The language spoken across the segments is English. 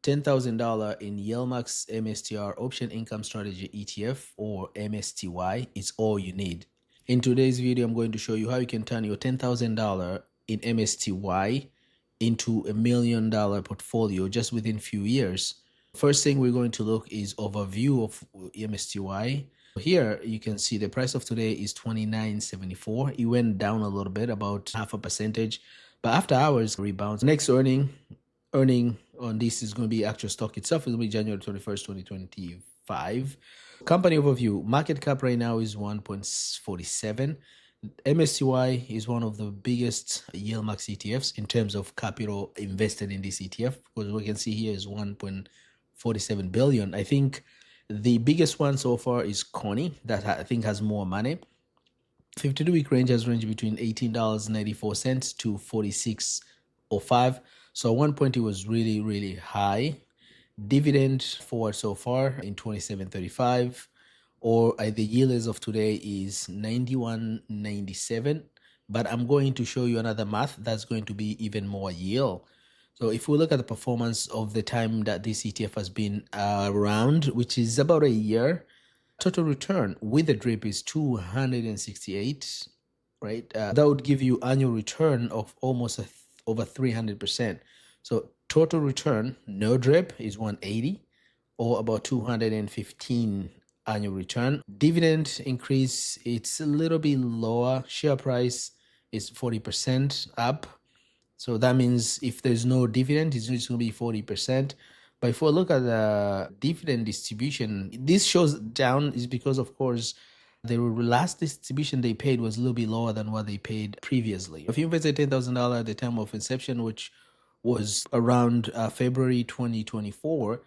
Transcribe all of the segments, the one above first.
$10,000 in YieldMax MSTR Option Income Strategy ETF, or MSTY, is all you need. In today's video, I'm going to show you how you can turn your $10,000 in MSTY into $1 million portfolio just within few years. First thing we're going to look is overview of MSTY. Here you can see the price of today is $29.74. It went down a little bit, about 0.5%, but after hours rebounds. Next earning on this is going to be actual stock itself. It will be January 21st, 2025. Company overview. Market cap right now is 1.47. MSTY is one of the biggest YieldMax ETFs in terms of capital invested in this ETF, because we can see here is 1.47 billion. I think the biggest one so far is Connie, that I think has more money. 52-week range has ranged between $18.94 to $46.05. So at one point it was really high. Dividend forward so far in 27.35, or the yield as of today is 91.97. But I'm going to show you another math that's going to be even more yield. So if we look at the performance of the time that this ETF has been around, which is about a year, total return with the drip is 268, right? That would give you annual return of almost over 300%. So total return, no drip, is 180, or about 215 annual return. Dividend increase, it's a little bit lower. Share price is 40% up. So that means if there's no dividend, it's just going to be 40%. But if we look at the dividend distribution, this shows down is because, of course, the last distribution they paid was a little bit lower than what they paid previously. If you invested $10,000 at the time of inception, which was around February 2024,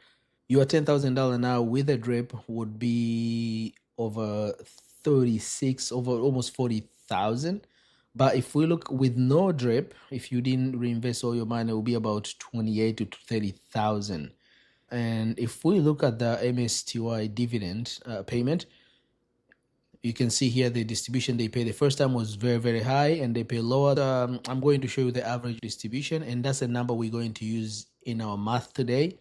your $10,000 now with a drip would be over 36, over almost 40,000. But if we look with no drip, if you didn't reinvest all your money, it will be about 28 to 30,000. And if we look at the MSTY dividend payment, you can see here the distribution they pay the first time was very high, and they pay lower. I'm going to show you the average distribution, and that's a number we're going to use in our math today.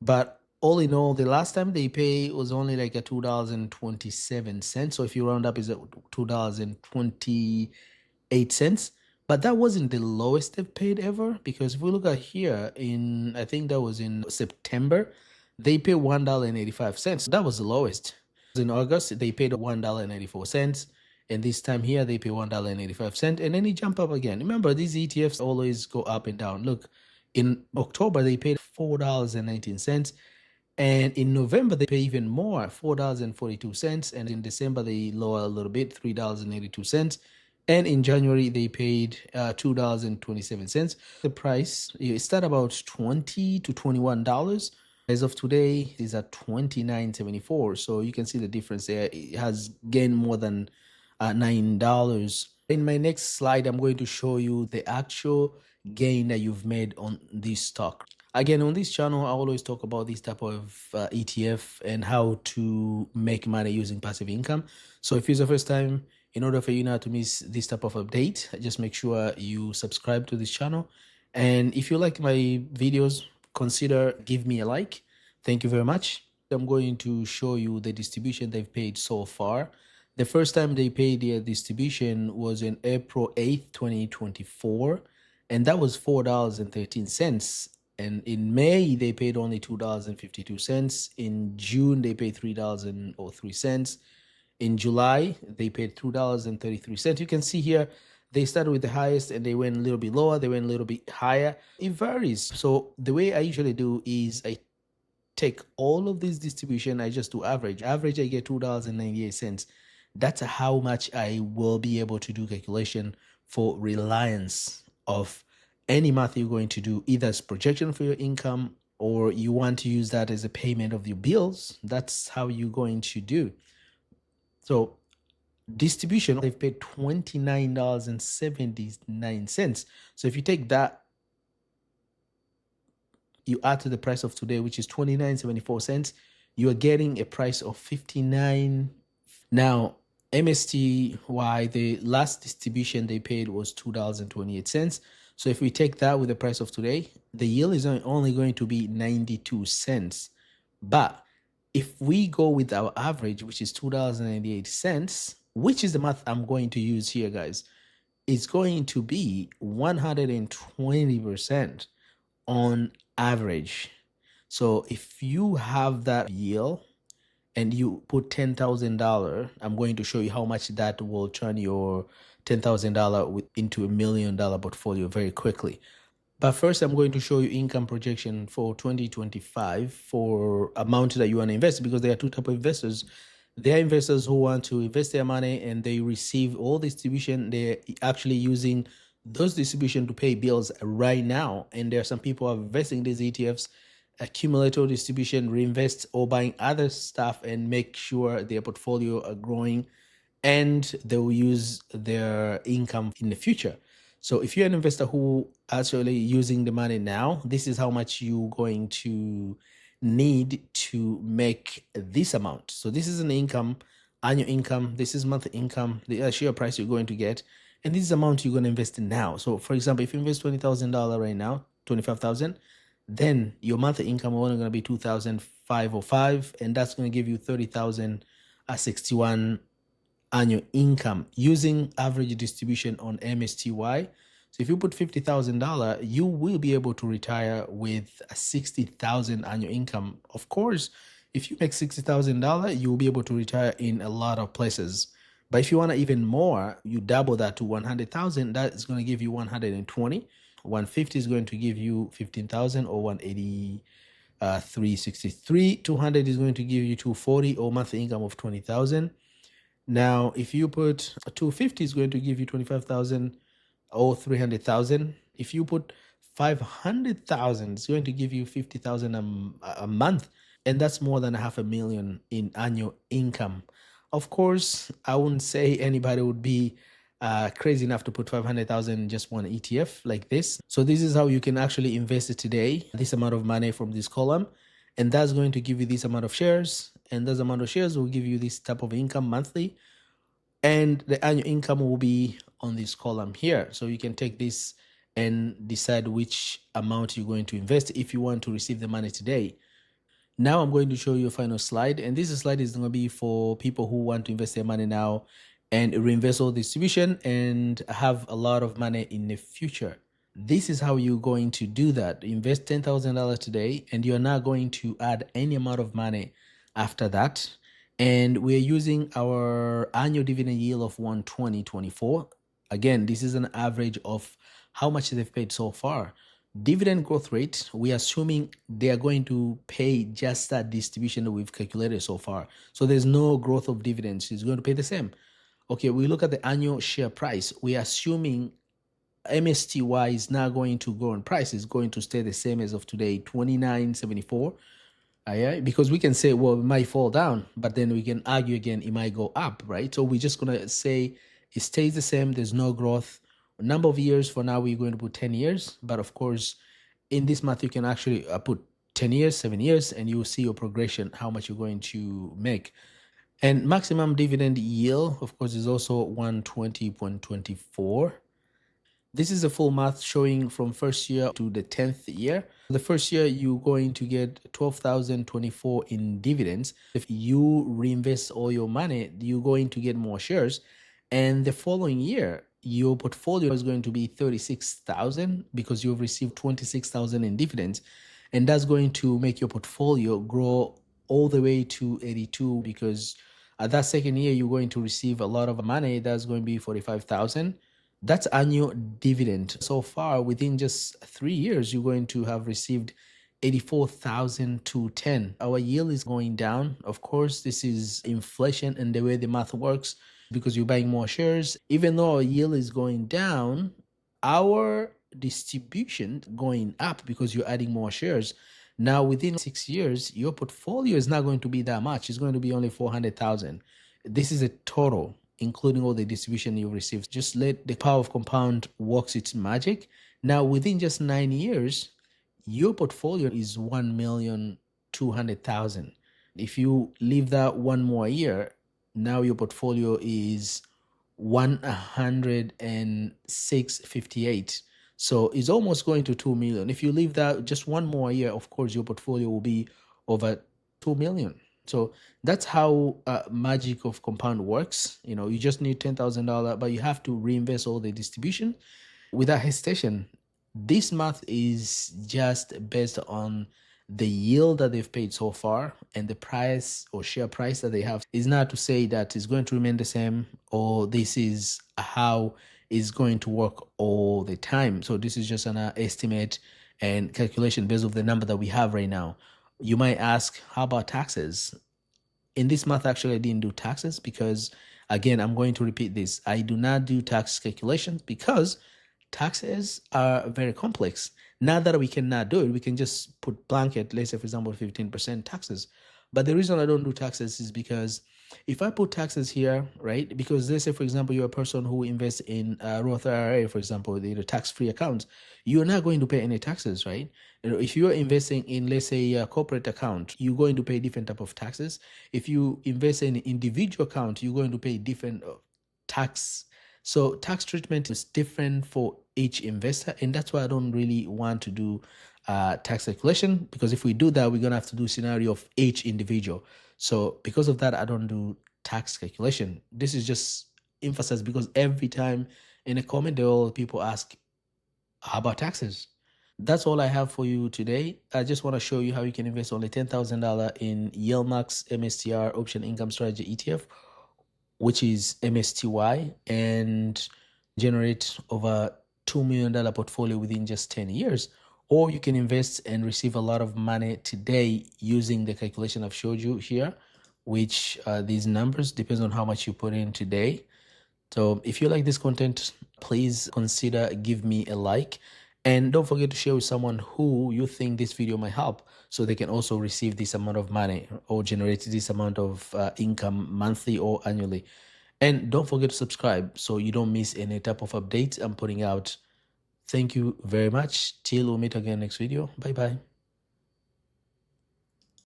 But all in all, the last time they pay was only like a $2.27. So if you round up, is at $2.28. But that wasn't the lowest they've paid ever, because if we look at here in, I think that was in September, they paid $1.85. That was the lowest. In August, they paid $1.84. And this time here, they pay $1.85. And then it jump up again. Remember, these ETFs always go up and down. Look, in October, they paid $4.19. And in November, they pay even more, $4.42. And in December, they lower a little bit, $3.82. And in January, they paid $2.27. The price, it started about $20 to $21. As of today, it is at $29.74. So you can see the difference there. It has gained more than $9. In my next slide, I'm going to show you the actual gain that you've made on this stock. Again, on this channel, I always talk about this type of ETF and how to make money using passive income. So if it's the first time, in order for you not to miss this type of update, just make sure you subscribe to this channel. And if you like my videos, consider give me a like. Thank you very much. I'm going to show you the distribution they've paid so far. The first time they paid their distribution was in April 8th, 2024, and that was $4.13. And in May, they paid only $2.52. In June, they paid $3.03. In July, they paid $2.33. You can see here, they started with the highest and they went a little bit lower, they went a little bit higher. It varies. So the way I usually do is I take all of this distribution, I just do average. Average, I get $2.98. That's how much I will be able to do calculation for reliance of any math you're going to do, either as projection for your income or you want to use that as a payment of your bills. That's how you're going to do. So distribution, they've paid $29.79. So if you take that, you add to the price of today, which is $29.74, you are getting a price of $59. Now, MSTY, the last distribution they paid was $2.28. So if we take that with the price of today, the yield is only going to be 92 cents. But if we go with our average, which is $2.98, which is the math I'm going to use here, guys, it's going to be 120% on average. So if you have that yield and you put $10,000, I'm going to show you how much that will turn your $10,000 into $1,000,000 portfolio very quickly. But first, I'm going to show you income projection for 2025 for amount that you want to invest, because there are two types of investors. There are investors who want to invest their money and they receive all distribution. They're actually using those distribution to pay bills right now. And there are some people who are investing in these ETFs, accumulator distribution, reinvest, or buying other stuff and make sure their portfolio are growing and they will use their income in the future. So if you're an investor who actually using the money now, this is how much you're going to need to make this amount. So this is an income, annual income. This is monthly income, the share price you're going to get. And this is the amount you're going to invest in now. So for example, if you invest $20,000 right now, 25,000, then your monthly income is only going to be 2,505, and that's going to give you 30,061 annual income using average distribution on MSTY. So if you put $50,000, you will be able to retire with a 60,000 annual income. Of course, if you make $60,000, you'll be able to retire in a lot of places. But if you want even more, you double that to 100,000. That is going to give you 120. 150 is going to give you 15,000 or 183.63. 200 is going to give you 240 or monthly income of 20,000. Now, if you put 250 is going to give you 25,000 or 300,000. If you put 500,000, it's going to give you 50,000 a month. And that's more than $500,000 in annual income. Of course, I wouldn't say anybody would be crazy enough to put 500,000 in just one ETF like this. So this is how you can actually invest it today, this amount of money from this column. And that's going to give you this amount of shares. And this amount of shares will give you this type of income monthly. And the annual income will be on this column here. So you can take this and decide which amount you're going to invest if you want to receive the money today. Now I'm going to show you a final slide. And this slide is going to be for people who want to invest their money now and reinvest all distribution and have a lot of money in the future. This is how you're going to do that. Invest $10,000 today, and you're not going to add any amount of money after that. And we're using our annual dividend yield of 120.24. Again, this is an average of how much they've paid so far. Dividend growth rate, we're assuming they are going to pay just that distribution that we've calculated so far. So there's no growth of dividends. It's going to pay the same. Okay, we look at the annual share price. We're assuming MSTY is not going to go in price. It's going to stay the same as of today, 29.74. Yeah, because we can say, well, it might fall down, but then we can argue again, it might go up, right? So we're just going to say it stays the same. There's no growth. A number of years for now, we're going to put 10 years. But of course, in this math, you can actually put 10 years, 7 years, and you will see your progression, how much you're going to make. And maximum dividend yield, of course, is also 120.24. This is a full math showing from first year to the 10th year. The first year, you're going to get 12,024 in dividends. If you reinvest all your money, you're going to get more shares. And the following year, your portfolio is going to be 36,000 because you've received 26,000 in dividends. And that's going to make your portfolio grow all the way to 82, because at that second year, you're going to receive a lot of money. That's going to be 45,000. That's annual dividend. So far, within just 3 years, you're going to have received 84,210. Our yield is going down. Of course, this is inflation and the way the math works, because you're buying more shares. Even though our yield is going down, our distribution going up because you're adding more shares. Now, within 6 years, your portfolio is not going to be that much. It's going to be only 400,000. This is a total, including all the distribution you received. Just let the power of compound works its magic. Now, within just 9 years, your portfolio is 1,200,000. If you leave that one more year, now your portfolio is 106.58. So it's almost going to 2 million. If you leave that just one more year, of course, your portfolio will be over 2 million. So that's how magic of compound works. You know, you just need $10,000, but you have to reinvest all the distribution without hesitation. This math is just based on the yield that they've paid so far and the price or share price that they have. Is not to say that it's going to remain the same or this is how it's going to work all the time. So this is just an estimate and calculation based on the number that we have right now. You might ask, how about taxes? In this month, actually, I didn't do taxes because, again, I'm going to repeat this. I do not do tax calculations because taxes are very complex. Not that we cannot do it. We can just put blanket, let's say, for example, 15% taxes. But the reason I don't do taxes is because if I put taxes here, right, because let's say, for example, you're a person who invests in Roth IRA, for example, the tax-free accounts, you're not going to pay any taxes, right? You know, if you're investing in, let's say, a corporate account, you're going to pay different type of taxes. If you invest in an individual account, you're going to pay different tax. So tax treatment is different for each investor, and that's why I don't really want to do tax calculation, because if we do that, we're gonna have to do scenario of each individual. So because of that, I don't do tax calculation. This is just emphasized because every time in a comment, all people ask, how about taxes? That's all I have for you today. I just want to show you how you can invest only $10,000 in YieldMax MSTR option income strategy ETF, which is MSTY, and generate over $2 million portfolio within just 10 years. Or you can invest and receive a lot of money today using the calculation I've showed you here, which these numbers depends on how much you put in today. So if you like this content, please consider give me a like, and don't forget to share with someone who you think this video might help, so they can also receive this amount of money or generate this amount of income monthly or annually. And don't forget to subscribe so you don't miss any type of updates I'm putting out. Thank you very much. Till we meet again next video. Bye bye.